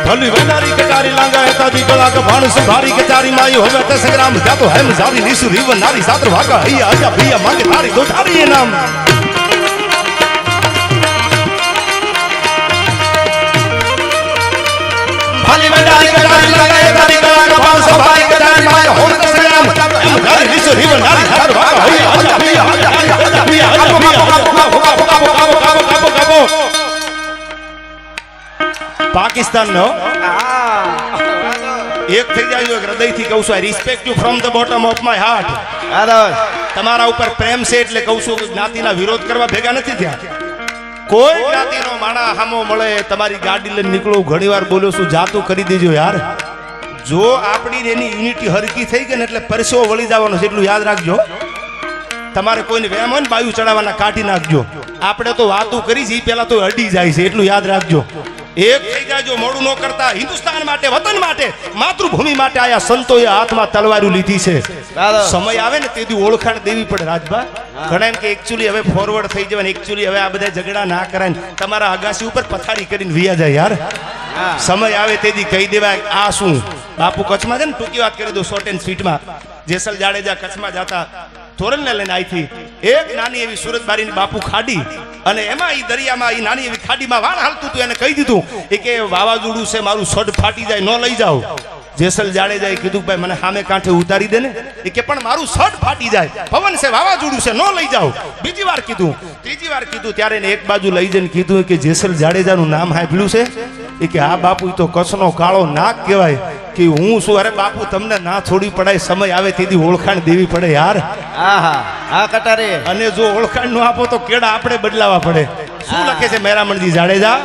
भली वेनारी कटारी लांगा हेता दी गला का भाण संभारी के चारी माई होवे ते संग्राम जातो है मजारी निसु रीव नारी सात्र भागा हैया आजा भैया मांगे थारी दो थारी ये नाम भली वेनारी कटारी लांगा हेता दी गला का भाण संभारी के चारी माई होवे ते संग्राम जातो है मजारी निसु रीव नारी सात्र भागा हैया आजा भैया आजा भैया आजा भैया पाकिस्तान नो एक થઈ જાય હૃદયથી કહું છું respect you from the bottom of my heart તમારા ઉપર પ્રેમ છે એટલે કહું છું કે જ્ઞાતિના વિરોધ કરવા ભેગા નથી થયા કોઈ જ્ઞાતિનો માણા હામો મળે તમારી ગાડી લઈને નીકળો ઘણીવાર બોલ્યો છું જાતું કરી દેજો યાર જો આપણી એની યુનિટી હરકી થઈ ગઈ ને એટલે પરસેવો વળી જવાનો છે એટલું યાદ રાખજો તમારે કોઈને વેમ હોય ને બાયુ ચડાવવાના કાઢી નાખજો આપણે તો વાતો કરી છે પહેલા તો અડી જાય છે એટલું યાદ રાખજો એક થઈ જાજો મોડું ન કરતા હિન્દુસ્તાન માટે વતન માટે માતૃભૂમિ માટે આયા સંતોએ હાથમાં તલવારો લીધી છે સમય આવે ને તેથી ઓળખાણ દેવી પડે રાજભા ઘણા એમ કે એક્ચ્યુઅલી હવે ફોરવર્ડ થઈ જવાય એક્ચ્યુઅલી હવે આ બધા ઝઘડા ના કરાય તમારા અગાસી ઉપર પથારી કરીને વિયા જાય યાર સમય આવે તેથી કહી દેવાય આ શું બાપુ કચ્છમાં છે ને ટૂંકી વાત કરી દો શોર્ટ એન્ડ સ્વીટમાં જેસલ જાડેજા કચ્છમાં જતા ધોરણને લઈને આઈથી એક નાની એવી સુરત બારીની બાપુ ખાડી અને એમાં ઈ દરિયામાં ઈ નાની એવી ખાડીમાં વાણ હાલતું હતું એને કહી દીધું એ કે વાવાઝોડું છે મારું સડ ફાટી જાય ન લઈ જાઓ જેસલ જાડેજાએ કીધું ભાઈ મને સામે કાંઠે ઉતારી દે ને એ કે પણ મારું સડ ફાટી જાય પવન છે વાવાઝોડું છે ન લઈ જાઓ બીજી વાર કીધું ત્રીજી વાર કીધું ત્યારે એને એક બાજુ લઈ જઈને કીધું કે જેસલ જાડેજાનું નામ સાંભળ્યું છે એ કે આ બાપુ તો કચ્છનો કાળો નાક કહેવાય કે હું શું અરે બાપુ તમને ના છોડી પડાય સમય આવે તેથી ઓળખાણ દેવી પડે યાર કટારે અને જો ઓળખાણ નો આપો તો કેડા આપણે બદલાવા પડે શું લખે છે મેરામણજી જાડેજા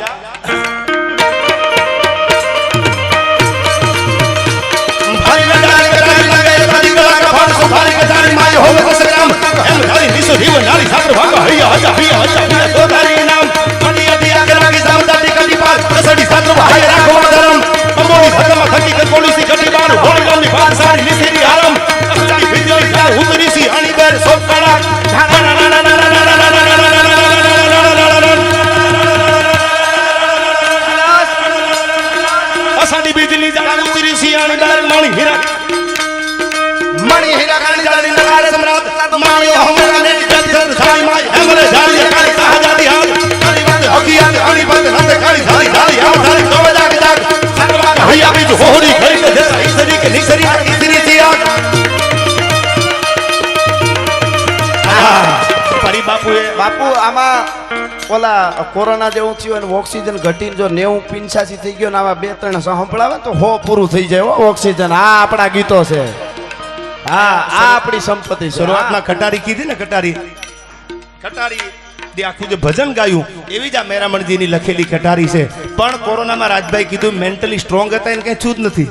બાપુ આમાં ઓલા કોરોના જેવું થયું અને ઓક્સિજન ઘટીને જો 90-85 થઈ ગયો ને આમાં 2-3 સંભળાવે તો 100 પૂરું થઈ જાય ઓક્સિજન આ આપણા ગીતો છે હા આ આપણી સંપત્તિ શરૂઆતમાં કટારી કીધી ને કટારી આખું જે ભજન ગાયું એવી જ આ મેરામણજીની લખેલી કટારી છે પણ કોરોનામાં રાજભાઈ કીધું મેન્ટલી સ્ટ્રોંગ હતા એને કઈ છું જ નથી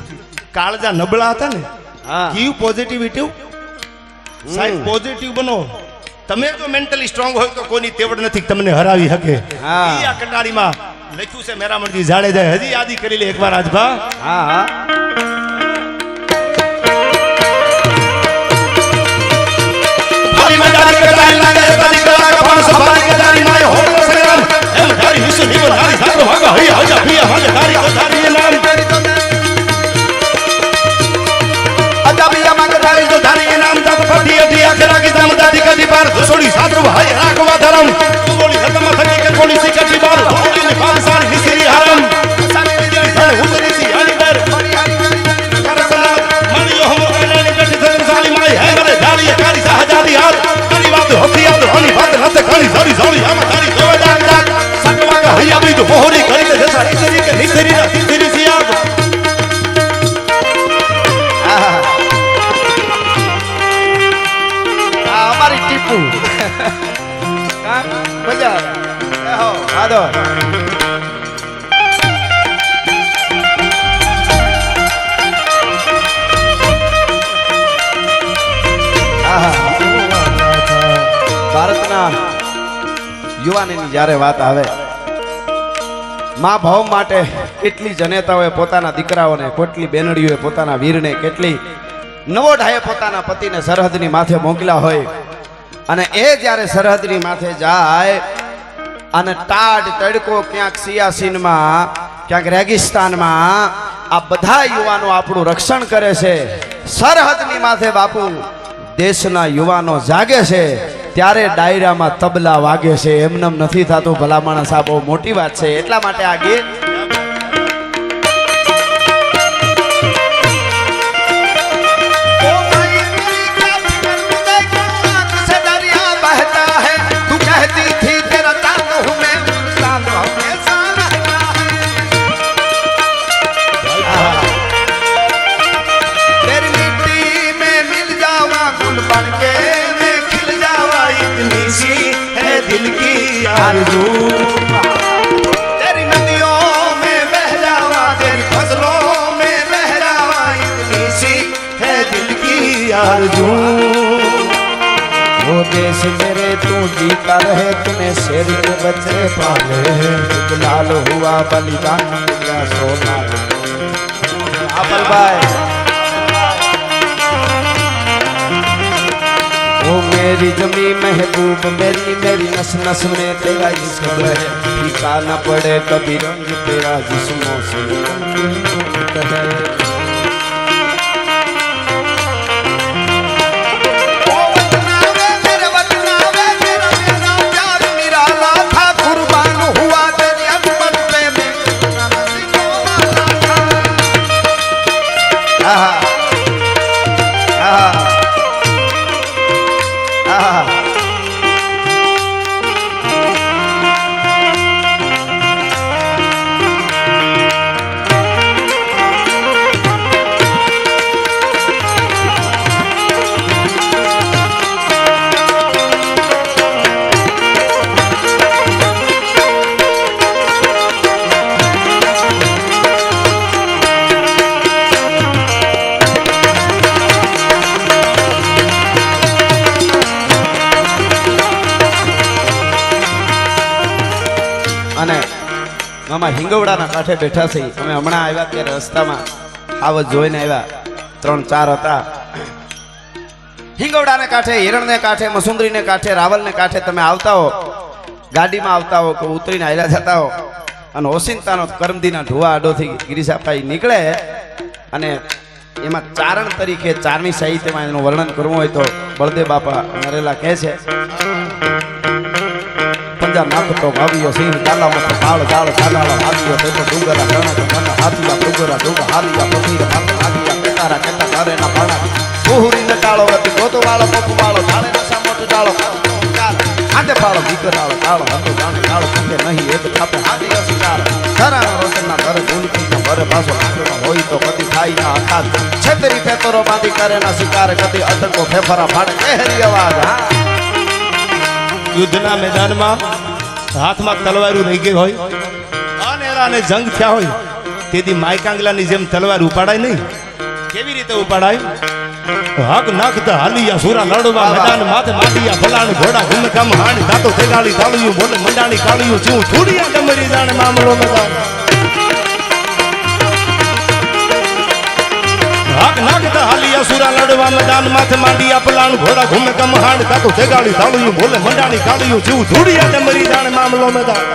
કાળજા નબળા હતા ને ગીવ પોઝિટિવિટી સાહેબ પોઝિટિવ બનો તમે જો મેન્ટલી સ્ટ્રોંગ હોય તો કોઈની તેવડ નથી તમને હરાવી શકે આ કટારીમાં લખ્યું છે મેરામણજી જાડેજાએ હજી યાદી કરી લે એકવાર રાજભા અમારી ટીપુ મજા આવે ભારતના યુવાનીની જ્યારે વાત આવે મા ભાવ માટે કેટલી જનેતાઓએ પોતાના દીકરાઓને કેટલી બેનડીઓએ પોતાના વીરને કેટલી નવોઢાએ પોતાના પતિને સરહદની માથે મોકલ્યા હોય અને એ જ્યારે સરહદની માથે જાય અને ટાઢ તડકો ક્યાંક સિયાસીનમાં ક્યાંક રેગિસ્તાનમાં આ બધા યુવાનો આપણું રક્ષણ કરે છે. સરહદની માથે બાપુ દેશના યુવાનો જાગે છે ત્યારે ડાયરામાં તબલા વાગે છે. એમનેમ નથી થતું ભલા માણસ. આ બહુ મોટી વાત છે. એટલા માટે આ ગીત आरज़ू तेरी नदियों में बह जावा, तेरी फसलों में लहरावा, इतनी सी है दिल की आरज़ू. वो देश मेरे तू जीता रहे, तूने शेर के बच्चे पाले हैं. लाल हुआ बलिदान का सोना. आपल भाई ओ मेरी जमी महबूब मेरी मेरी नस नस में तेरा इश्क है. फीका न पड़े कभी रंग तेरा जिस्मों से है. અને મામા હિંગવડાના કાંઠે બેઠા છે. અમે હમણાં આવ્યા ત્યારે રસ્તામાં આવત જોઈને આવ્યા. 3-4 હતા. હિંગવડાને કાંઠે, હિરણને કાંઠે, મસુંદરીને કાંઠે, રાવલને કાંઠે તમે આવતા હો, ગાડીમાં આવતા હો કે ઉતરીને આવ્યા જતા હો અને ઓસિંતાનો કરમદીના ઢુવા આડોથી ગિરિશાભાઈ નીકળે અને એમાં ચારણ તરીકે ચારણી સાહિત્યમાં એનું વર્ણન કરવું હોય તો બળદેવ બાપા નરેલા કહે છે. પંજા નાખતો ભાવ્યો સિંહ કાલામાં કાળ કાળ કાલાળા હાથીઓ તેતો ડુંગરા ગણત મન હાથીયા ડુંગરા ડુંગ હાલીયા પથીર હાથ હાલીયા કેતારા કેતા ઘરેના પાણા પુહુરી ન ટાળો હતી ગોતો વાળો પોપુ વાળો ધાણે નસા મોટ ડાળો આંધે પાળો દીકરાળો કાળો હતો જાણે કાળો સંગે નહીં એક થાપે હાથી અસિકાર ધરાના રોશનના ઘરે ભૂલકીના ભરે પાછો આંગણો હોય તો કદી થાય ના અખાત છેતરી પેતરો બાંધી કરે ના શિકાર કદી અટકો ફેફરા ફાડે કહેરી અવાજ. યુદ્ધના મેદાનમાં હાથમાં તલવારું રહી ગઈ હોય અનેરાને જંગ થયા હોય તેથી માયકાંગલાની જેમ તલવાર ઉપાડાય નહીં. કેવી રીતે ઉપાડાય? હક નખ હાલિયા સુરા લડવા મેદાન માથે માડિયા ભલાણ ઘોડા ઘુમ કમ હાણી દાતો તેગાળી તાળિયું બોલે મંડાણી કાળિયું ચૂ થોડિયા ડમરી જાણે મામલો મેદાન. હક નખ હાલિયા સુરા લડવા મેદાન માથે માડિયા ભલાણ ઘોડા ઘુમ કમ હાણી દાતો તેગાળી તાળિયું બોલે મંડાણી કાળિયું ચૂ થોડિયા ડમરી જાણે મામલો મેદાન.